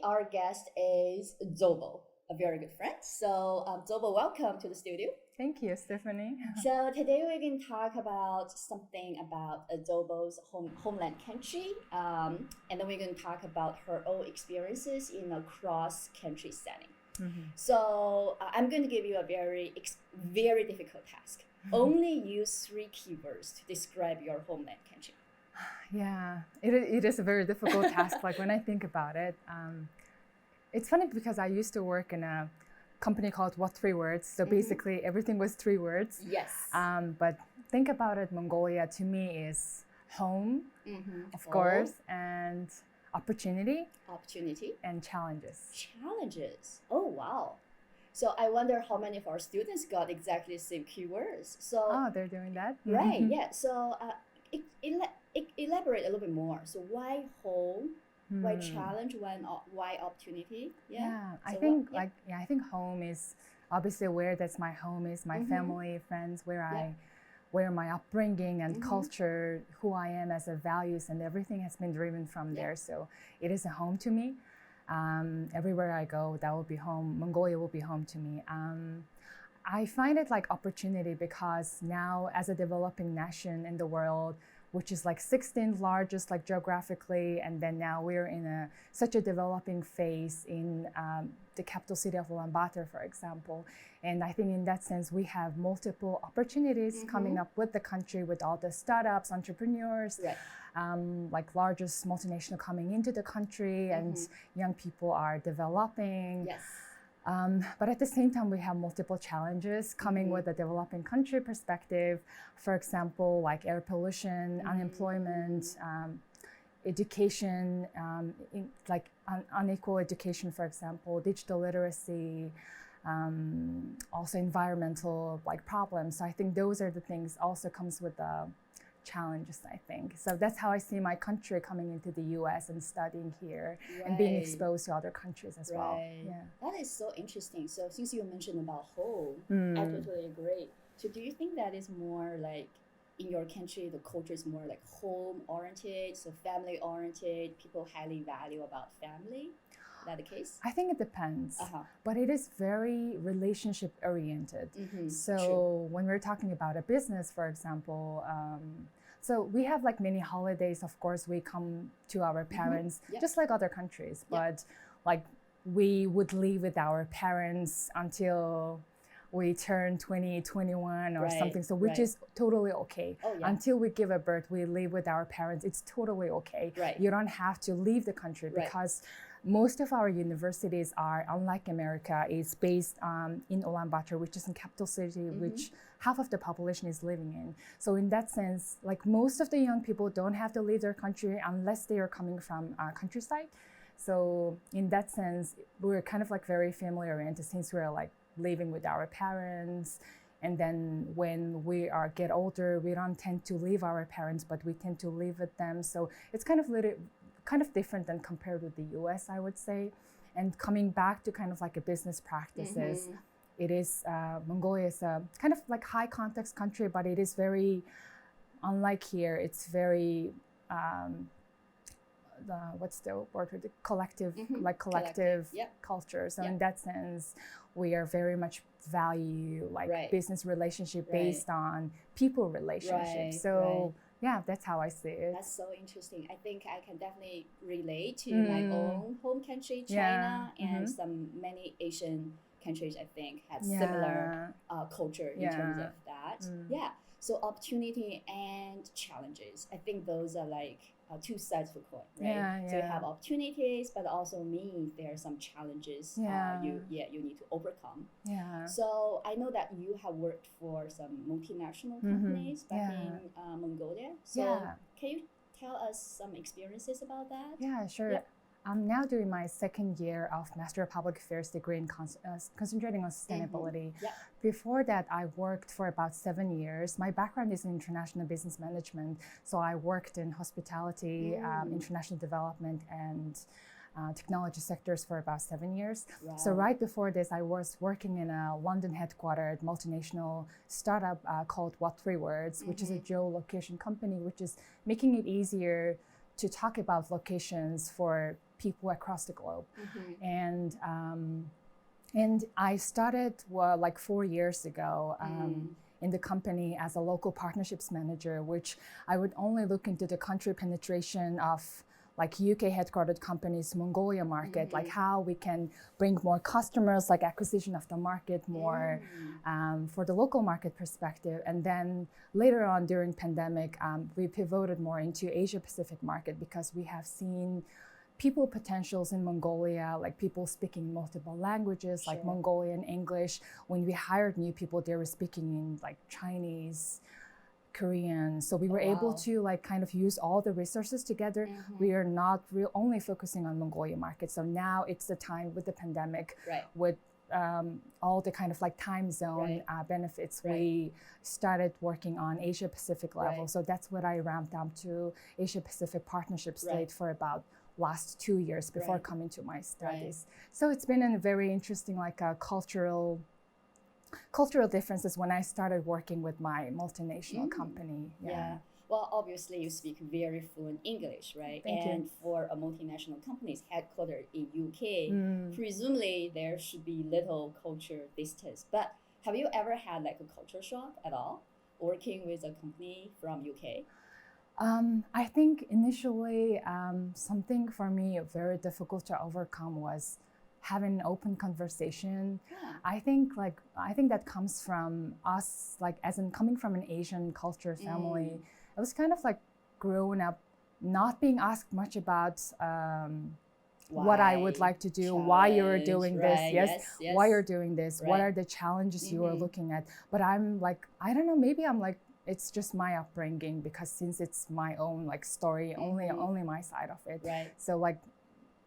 our guest is Zolboo, a very good friend. So, Zolboo, welcome to the studio. Thank you, Stephanie. So today we're going to talk about something about Zolboo's homeland country, and then we're going to talk about her own experiences in a cross-country setting. So I'm going to give you a very difficult task. Only use 3 keywords to describe your homeland country. Yeah, it is a very difficult task. Like when I think about it, it's funny because I used to work in a company called What 3 Words. So basically everything was 3 words. Yes. But think about it, Mongolia to me is home, of course, and opportunity and challenges. Challenges. Oh, wow. So I wonder how many of our students got exactly the same keywords. So they're doing that? Right, yeah. So elaborate a little bit more. So why home? Why challenge? Why opportunity? I think home is obviously where that's my home is my family, friends, where my upbringing and culture, who I am as a values and everything has been driven from there. So it is a home to me. Everywhere I go, that will be home. Mongolia will be home to me. I find it like opportunity because now as a developing nation in the world, which is like 16th largest like geographically, and then now we're in such a developing phase in the capital city of Ulaanbaatar, for example. And I think in that sense, we have multiple opportunities coming up with the country, with all the startups, entrepreneurs, like largest multinational coming into the country, and young people are developing. Yes. But at the same time, we have multiple challenges coming with a developing country perspective. For example, like air pollution, unemployment, education, unequal education, for example, digital literacy, also environmental like problems. So I think those are the things also comes with the challenges, I think. So that's how I see my country coming into the US and studying here and being exposed to other countries as well. Yeah. That is so interesting. So since you mentioned about home, I totally agree. So do you think that is more like in your country, the culture is more like home oriented, so family oriented, people highly value about family? Is that the case? I think it depends, but it is very relationship oriented. So when we're talking about a business, for example, so we have like many holidays. Of course, we come to our parents, just like other countries, but like we would live with our parents until we turn 20, 21 or something. So which is totally okay. Until we give a birth, we live with our parents. It's totally okay. You don't have to leave the country because most of our universities are, unlike America, is based in Ulaanbaatar, which is in capital city, which half of the population is living in. So in that sense, like most of the young people don't have to leave their country unless they are coming from countryside. So in that sense, we're kind of like very family oriented since we're like living with our parents. And then when we get older, we don't tend to leave our parents, but we tend to live with them. So it's kind of different than compared with the US, I would say. And coming back to kind of like a business practices, it is, Mongolia is a kind of like high context country, but it is very, unlike here, it's very, what's the word for the collective, collective culture. So in that sense, we are very much value like business relationship based on people relationships. So yeah, that's how I see it. That's so interesting. I think I can definitely relate to my own home country, China, and many Asian countries, I think, have similar culture in terms of that. Yeah. So opportunity and challenges. I think those are like 2 sides of a coin, right? So you have opportunities, but also means there are some challenges you need to overcome. So I know that you have worked for some multinational companies back in Mongolia. So can you tell us some experiences about that? Yeah, sure. I'm now doing my 2nd year of Master of Public Affairs degree in concentrating on sustainability. Before that, I worked for about 7 years. My background is in international business management. So I worked in hospitality, international development, and technology sectors for about 7 years. So right before this, I was working in a London headquartered multinational startup called What 3 Words, which is a geolocation company, which is making it easier to talk about locations for people across the globe. And I started like 4 years ago in the company as a local partnerships manager, which I would only look into the country penetration of like UK headquartered companies, Mongolia market, like how we can bring more customers, like acquisition of the market more for the local market perspective. And then later on during pandemic, we pivoted more into Asia Pacific market because we have seen people potentials in Mongolia, like people speaking multiple languages, like Mongolian, English. When we hired new people, they were speaking in like Chinese, Korean. So we were able to like kind of use all the resources together. We are not only focusing on Mongolia market. So now it's the time with the pandemic, with all the kind of like time zone benefits. We started working on Asia Pacific level. So that's what I ramped up to Asia Pacific partnership state for about last 2 years before coming to my studies. So it's been a very interesting like cultural differences when I started working with my multinational company. Well, obviously you speak very fluent English, right? Thank you. For a multinational company headquartered in UK, presumably there should be little culture distance. But have you ever had like a culture shock at all working with a company from UK? I think initially something for me very difficult to overcome was having an open conversation. I think that comes from us, like as in coming from an Asian culture family. I was kind of like growing up not being asked much about what I would like to do, why you're doing this, why you're doing this, what are the challenges you are looking at. But I'm like, I don't know, maybe I'm like, it's just my upbringing because since it's my own like story, only my side of it. So like,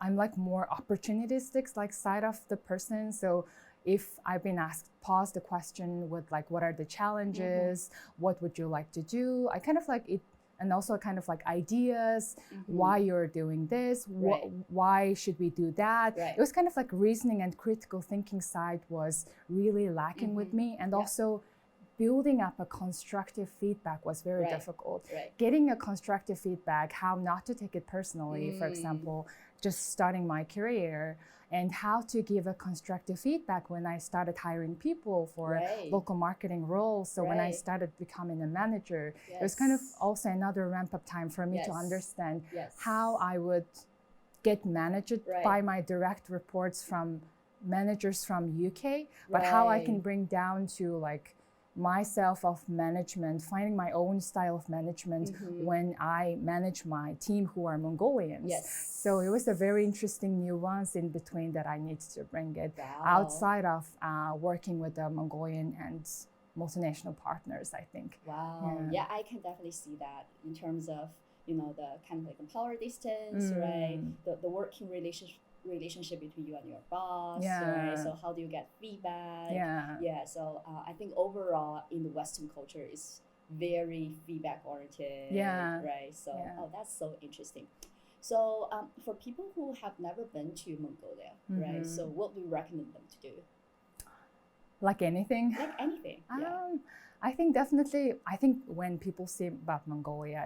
I'm like more opportunistic like side of the person. So if I've been asked, pause the question with like, what are the challenges? What would you like to do? I kind of like it, and also kind of like ideas, why you're doing this, why should we do that? It was kind of like reasoning and critical thinking side was really lacking with me. And also building up a constructive feedback was very difficult. Getting a constructive feedback, how not to take it personally, for example, just starting my career, and how to give a constructive feedback when I started hiring people for local marketing roles. So when I started becoming a manager, it was kind of also another ramp up time for me to understand how I would get managed by my direct reports from managers from UK, but how I can bring down to like myself of management, finding my own style of management when I manage my team who are Mongolians. So it was a very interesting nuance in between that I need to bring it outside of working with the Mongolian and multinational partners, I think. Yeah, I can definitely see that in terms of, you know, the kind of like the power distance, right? The working relationship between you and your boss, right? So how do you get feedback? So I think overall in the Western culture is very feedback oriented, right? So that's so interesting. So for people who have never been to Mongolia, right? So what do you recommend them to do? Like anything? Like anything, I think definitely, I think when people say about Mongolia,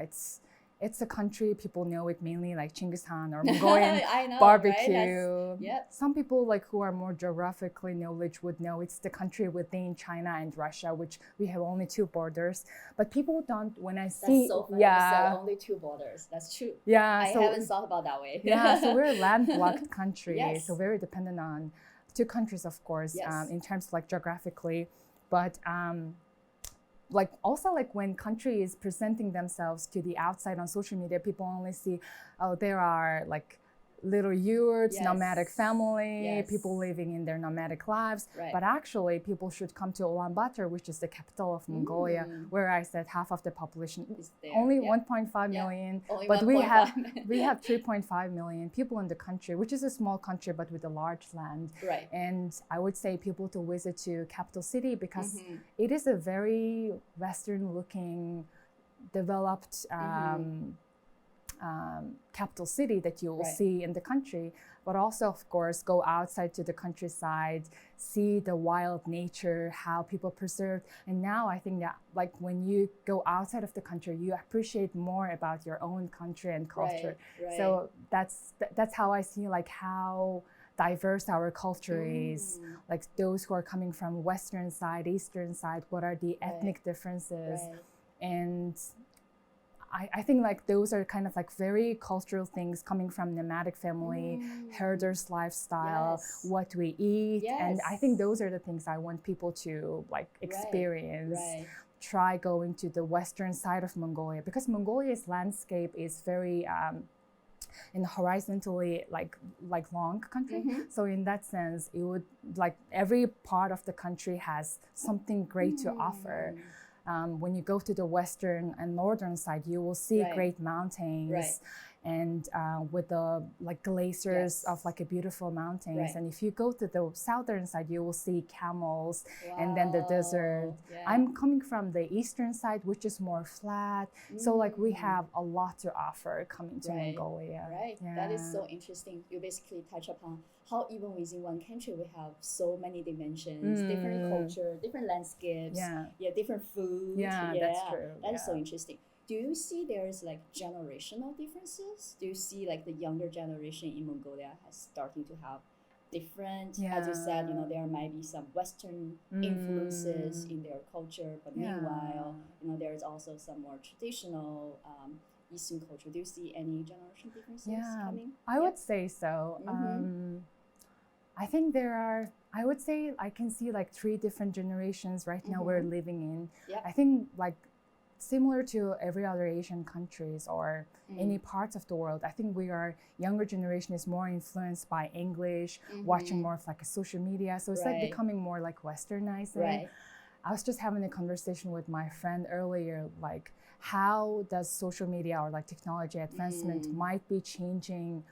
it's a country, people know it mainly like Genghis Khan or Mongolian barbecue. Right? Some people like who are more geographically knowledge would know it's the country within China and Russia, which we have only 2 borders. But people don't, when I see, that's so funny. You said only 2 borders. That's true. I haven't thought about that way. So we're a landlocked country, so very dependent on 2 countries, of course, in terms of like geographically, but like also like when country is presenting themselves to the outside on social media, people only see, oh, there are like little yurts, nomadic family, people living in their nomadic lives. But actually, people should come to Ulaanbaatar, which is the capital of Mongolia, where I said half of the population is only 1.5 million, but we have 3.5 million people in the country, which is a small country but with a large land. And I would say people to visit to capital city because it is a very Western-looking, developed capital city that you will see in the country, but also, of course, go outside to the countryside, see the wild nature, how people preserve. And now I think that like when you go outside of the country, you appreciate more about your own country and culture. So that's how I see like how diverse our culture is, like those who are coming from Western side, Eastern side, what are the ethnic differences. And I think like those are kind of like very cultural things coming from nomadic family, herders lifestyle, what we eat. And I think those are the things I want people to like experience. Try going to the western side of Mongolia, because Mongolia's landscape is very in horizontally like long country. So in that sense, it would like every part of the country has something great to offer. When you go to the western and northern side, you will see great mountains and with the like glaciers of like a beautiful mountains. And if you go to the southern side, you will see camels and then the desert. I'm coming from the eastern side, which is more flat. So like we have a lot to offer coming to Mongolia. That is so interesting. You basically touch upon how even within one country we have so many dimensions, different culture, different landscapes, different food. That's true. That is so interesting. Do you see there's like generational differences? Do you see like the younger generation in Mongolia has starting to have different, as you said, you know, there might be some Western influences in their culture, but meanwhile, you know, there's also some more traditional Eastern culture. Do you see any generation differences coming? I would say so. I think there are, I would say I can see like 3 different generations right now we're living in. I think like similar to every other Asian countries or any parts of the world, I think we are, younger generation is more influenced by English, watching more of like a social media. So it's like becoming more like westernizing. I was just having a conversation with my friend earlier, like how does social media or like technology advancement might be changing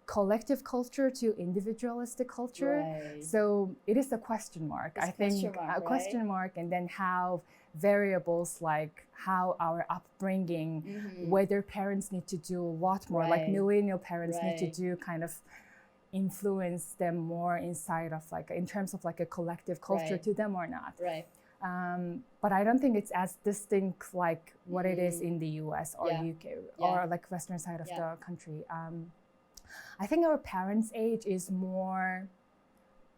collective culture to individualistic culture. So it is a question mark. I think a question mark, and then how variables like how our upbringing, whether parents need to do a lot more, like millennial parents need to do kind of influence them more inside of like, in terms of like a collective culture to them or not. But I don't think it's as distinct like what it is in the US or UK or like western side of the country. I think our parents' age is more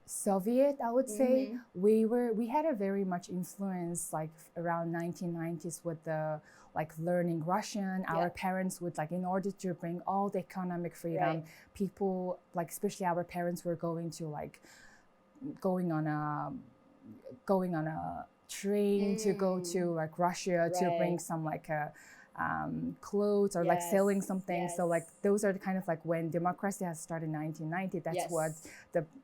Soviet, I would say. We had a very much influence like around 1990s with the like learning Russian. Our parents would like, in order to bring all the economic freedom, people like, especially our parents were going on a train to go to like Russia to bring some like a clothes or like selling something. So like those are the kind of like when democracy has started in 1990, that's what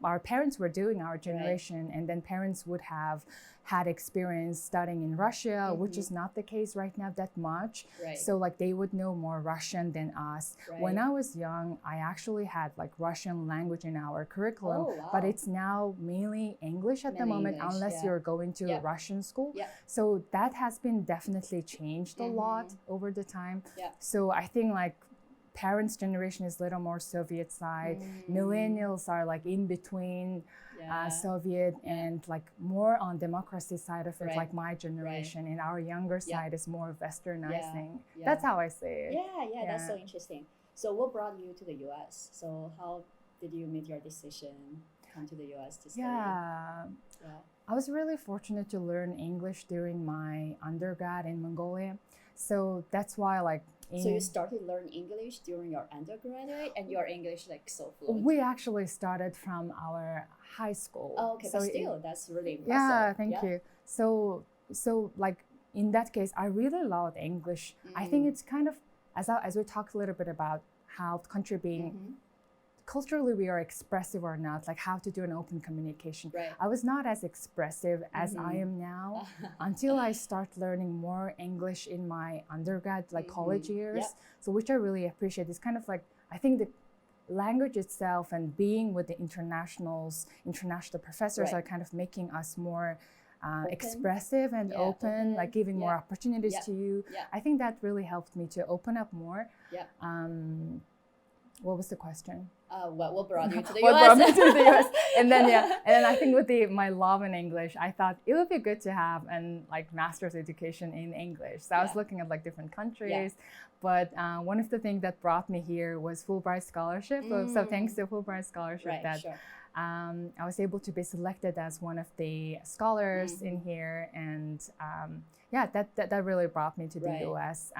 our parents were doing, our generation. And then parents would have had experience studying in Russia, which is not the case right now that much. So like they would know more Russian than us. When I was young, I actually had like Russian language in our curriculum, but it's now mainly English at the moment, unless you're going to a Russian school. So that has been definitely changed a lot over the time. So I think like parents' generation is a little more Soviet side. Millennials are like in between Soviet and like more on democracy side of it, like my generation. And our younger side is more westernizing. That's how I see it. That's so interesting. So what brought you to the US? So how did you make your decision to come to the US to study? I was really fortunate to learn English during my undergrad in Mongolia. So that's why like so you started learning English during your undergraduate, and your English like so fluent? We actually started from our high school. Oh, okay, so but still, that's really impressive. Yeah, thank you. So like in that case, I really loved English. I think it's kind of, as we talked a little bit about how the country being culturally we are expressive or not, like how to do an open communication. I was not as expressive as I am now until I start learning more English in my undergrad, like college years. So which I really appreciate. It's kind of like, I think the language itself and being with the international professors are kind of making us more expressive and open, like giving more opportunities to you. I think that really helped me to open up more. What was the question? What brought you to the US? What brought me to the US? And then I think with my love in English, I thought it would be good to have an like master's education in English. So I was looking at like different countries, but one of the things that brought me here was Fulbright scholarship. So thanks to Fulbright scholarship I was able to be selected as one of the scholars in here, and that really brought me to the US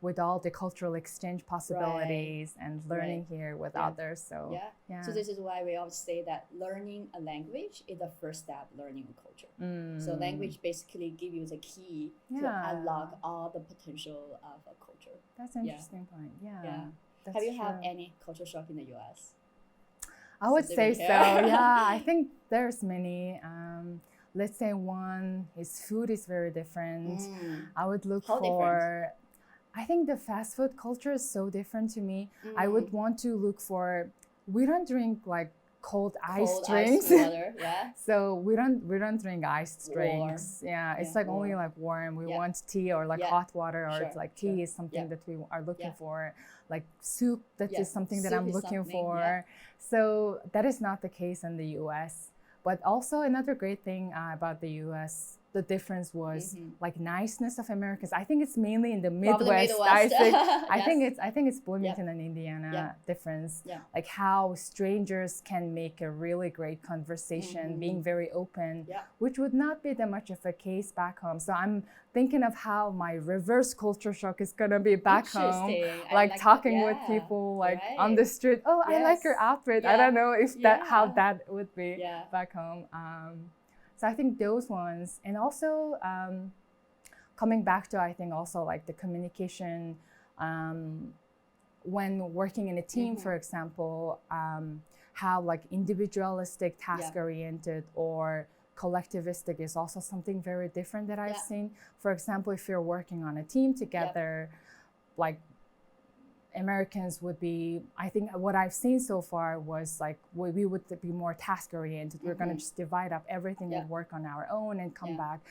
with all the cultural exchange possibilities and learning here with others. So so this is why we always say that learning a language is the first step learning a culture. So language basically give you the key to unlock all the potential of a culture. That's an interesting point. Have you had any culture shock in the US? I would say so. I think there's many. Let's say one, his food is very different. I would look for, I think the fast food culture is so different to me. I would want to look for, we don't drink like cold ice drinks. So we don't drink iced drinks. It's like only like warm. We want tea or like hot water, or it's like tea is something that we are looking for. Like soup, that is something that I'm looking for. So that is not the case in the US. But also another great thing about the US, the difference was like niceness of Americans. I think it's mainly in the Midwest. I think it's Bloomington and Indiana difference. Like how strangers can make a really great conversation, being very open, which would not be that much of a case back home. So I'm thinking of how my reverse culture shock is gonna be back home, like talking with people like on the street. Oh, I like your outfit. I don't know if how that would be back home. So I think those ones, and also coming back to, I think also like the communication when working in a team, for example, how like individualistic, task-oriented or collectivistic is also something very different that I've seen. For example, if you're working on a team together, like Americans would be, I think what I've seen so far was like we would be more task oriented. We're going to just divide up everything and work on our own and come back.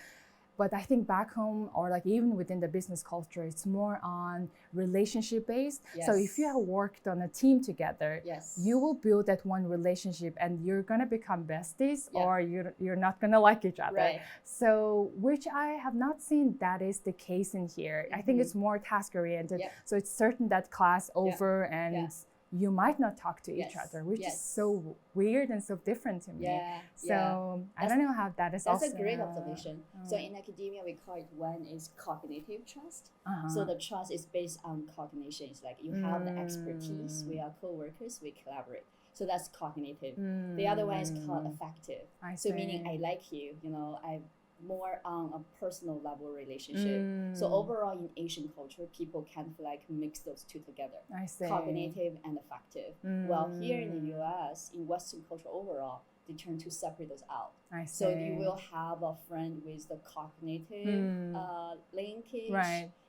But I think back home, or like even within the business culture, it's more on relationship based. So if you have worked on a team together, you will build that one relationship and you're going to become besties or you're not going to like each other. So which I have not seen that is the case in here. I think it's more task oriented. So it's certain that class over and you might not talk to each other, which is so weird and so different to me. So I don't know how that is that's also. a great observation. So in academia, we call it one is cognitive trust. So the trust is based on cognition. It's like you have the expertise, we are co-workers, we collaborate. So that's cognitive. The other one is called affective. So meaning I like you, I more on a personal level relationship. So overall in Asian culture, people kind of like mix those two together. Cognitive and affective. Well, here in the US, in Western culture overall, they tend to separate those out. So you will have a friend with the cognitive linkage,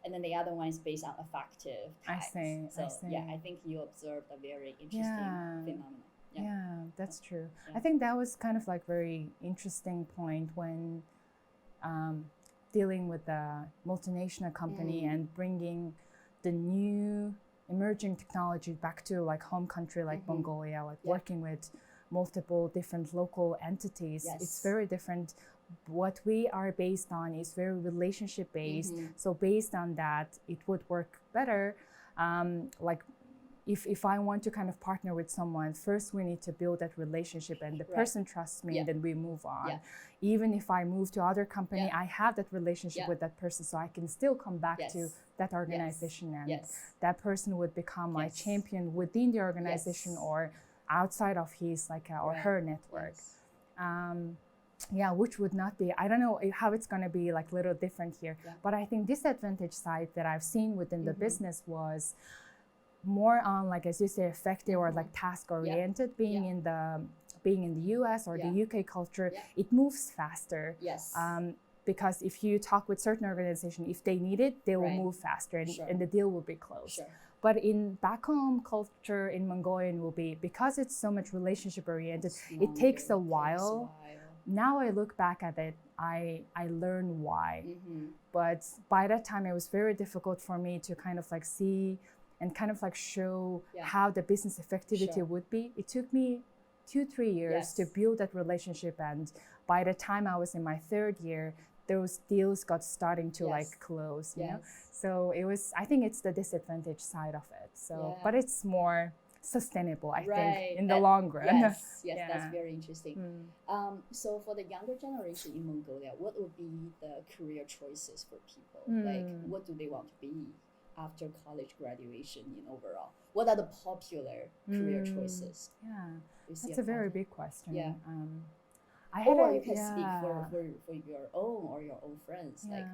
and then the other one is based on affective types. So I think you observed a very interesting phenomenon. That's true. I think that was kind of like very interesting point when dealing with a multinational company and bringing the new emerging technology back to like home country like Mongolia, like working with multiple different local entities. It's very different. What we are based on is very relationship based. So based on that, it would work better. Like if I want to kind of partner with someone, first we need to build that relationship and the person trusts me, and then we move on. Even if I move to other company, I have that relationship with that person, so I can still come back to that organization, and that person would become my champion within the organization or outside of his like or her network. Which would not be, I don't know how it's going to be like little different here, but I think disadvantage side that I've seen within the business was more on, like as you say, effective or like task oriented. Being in the US or the UK culture, it moves faster. Because if you talk with certain organization, if they need it, they will move faster, and the deal will be closed. But in back home culture in Mongolian will be, because it's so much relationship oriented, it takes a while. now I look back at it, I learned why. But by that time, it was very difficult for me to kind of like see and kind of like show how the business effectivity would be. It took me 2-3 years to build that relationship, and by the time I was in my 3rd year, those deals got starting to like close, you know? So it was, I think it's the disadvantage side of it. So, but it's more sustainable, I think, in the long run. Yes, that's very interesting. So for the younger generation in Mongolia, what would be the career choices for people? Like, what do they want to be after college graduation in overall? What are the popular career choices? That's a very big question. Or you can speak for your own or your own friends. Like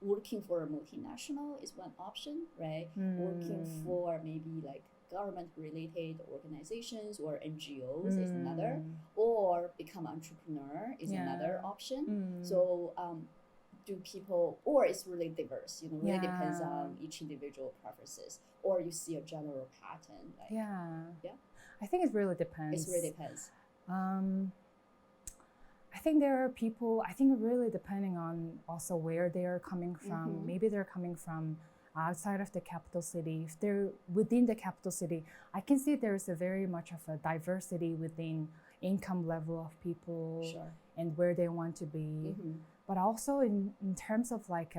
working for a multinational is one option, right? Working for maybe like government-related organizations or NGOs is another, or become entrepreneur is another option. So do people, or it's really diverse, you know, really depends on each individual preferences, or you see a general pattern. Like, I think it really depends. It really depends. I think there are people, I think really depending on also where they are coming from. Maybe they're coming from outside of the capital city. If they're within the capital city, I can see there's a very much of a diversity within income level of people and where they want to be. But also in terms of like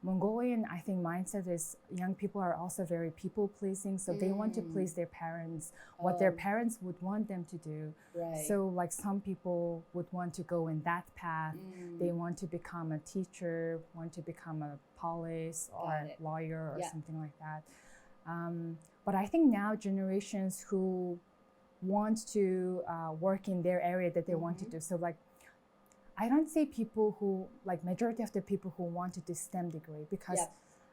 Mongolian, I think mindset is young people are also very people pleasing. So they want to please their parents, what their parents would want them to do. So like some people would want to go in that path. They want to become a teacher, want to become a police or lawyer or something like that. But I think now generations who want to work in their area that they want to do. So like, I don't say people who, like majority of the people who want to do STEM degree, because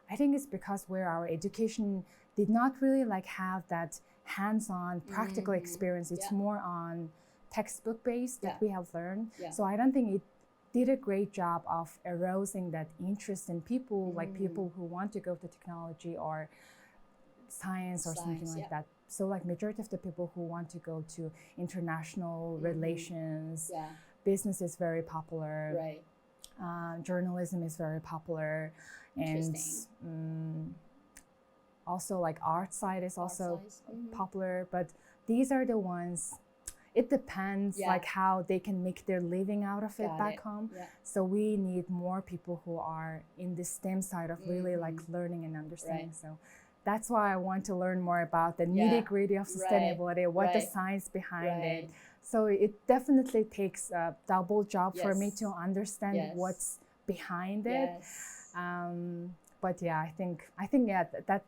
I think it's because where our education did not really like have that hands-on practical experience. It's more on textbook based that we have learned. So I don't think it did a great job of arousing that interest in people, like people who want to go to technology or science or something like that. So like majority of the people who want to go to international relations, business is very popular, journalism is very popular, and also like art side is also popular. But these are the ones, it depends like how they can make their living out of it back home. So we need more people who are in the STEM side of really like learning and understanding. So that's why I want to learn more about the nitty-gritty of sustainability, what the science behind it. So it definitely takes a double job for me to understand what's behind it. But yeah, I think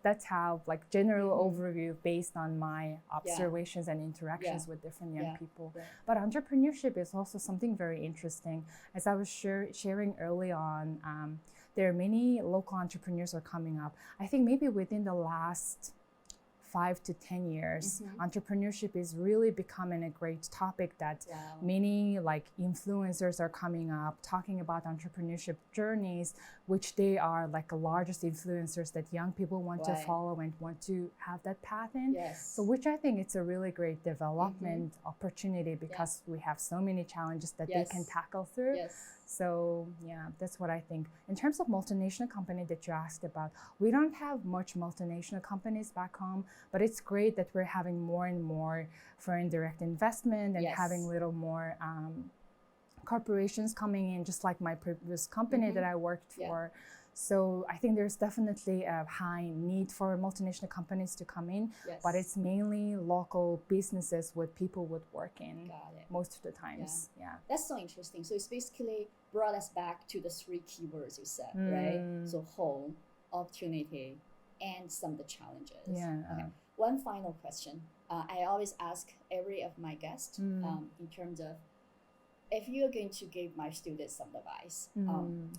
that's how like general overview based on my observations and interactions with different young people. But entrepreneurship is also something very interesting. As I was sharing early on, there are many local entrepreneurs are coming up. I think maybe within the last 5 to 10 years, entrepreneurship is really becoming a great topic that many like influencers are coming up talking about entrepreneurship journeys, which they are like the largest influencers that young people want to follow and want to have that path in. So which I think it's a really great development opportunity, because we have so many challenges that they can tackle through. So yeah, that's what I think. In terms of multinational company that you asked about, we don't have much multinational companies back home, but it's great that we're having more and more foreign direct investment and having little more corporations coming in, just like my previous company that I worked for. So I think there's definitely a high need for multinational companies to come in, but it's mainly local businesses what people would work in most of the times. That's so interesting. So it's basically brought us back to the 3 keywords you said, right? So home, opportunity, and some of the challenges. Okay. One final question. I always ask every of my guests in terms of, if you are going to give my students some advice,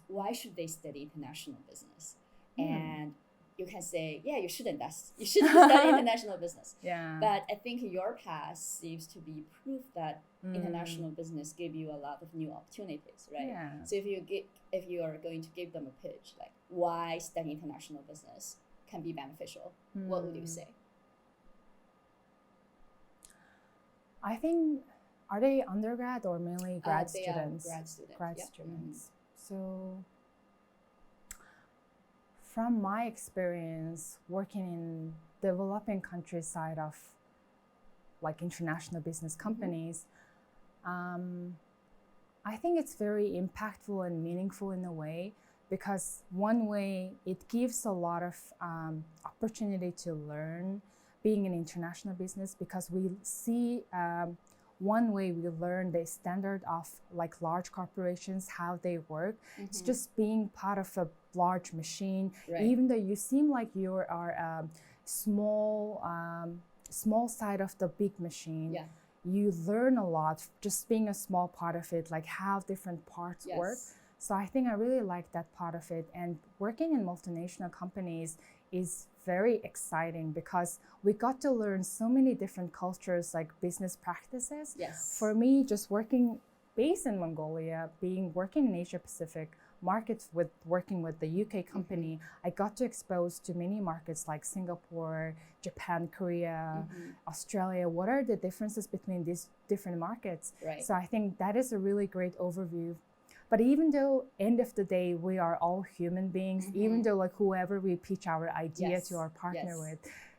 why should they study international business? And you can say, you shouldn't study international business. But I think your path seems to be proof that international business give you a lot of new opportunities, right? So if you are going to give them a pitch, like why study international business can be beneficial, what would you say? I think Are they undergrad or mainly grad students? Grad students. Grad students. So from my experience working in developing countries side of like international business companies, I think it's very impactful and meaningful in a way, because one way it gives a lot of opportunity to learn being an international business, because we see one way we learn the standard of like large corporations, how they work. It's just being part of a large machine, even though you seem like you are small side of the big machine. You learn a lot just being a small part of it, like how different parts work. So I think I really like that part of it. And working in multinational companies is very exciting because we got to learn so many different cultures, like business practices. For me, just based in Mongolia, working in Asia Pacific markets working with the UK company, I got to expose to many markets like Singapore, Japan, Korea, Australia. What are the differences between these different markets? So I think that is a really great overview. But even though end of the day, we are all human beings, even though like whoever we pitch our idea to our partner with,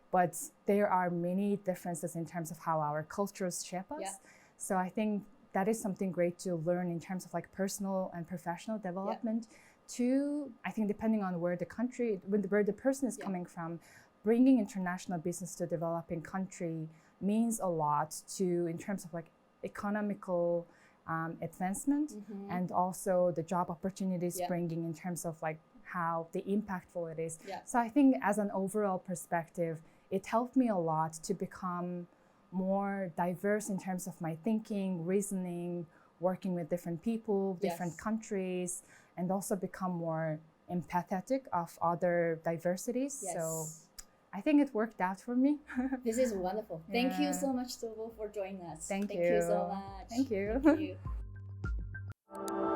but there are many differences in terms of how our cultures shape us. So I think that is something great to learn in terms of like personal and professional development. To, I think depending on where the person is coming from, bringing international business to a developing country means a lot in terms of like economical advancement, and also the job opportunities bringing in terms of like how impactful it is. So I think as an overall perspective, it helped me a lot to become more diverse in terms of my thinking, reasoning, working with different people, different countries, and also become more empathetic of other diversities. So I think it worked out for me. This is wonderful. Thank you so much, Zolboo, for joining us. Thank you. Thank you so much. Thank you. Thank you.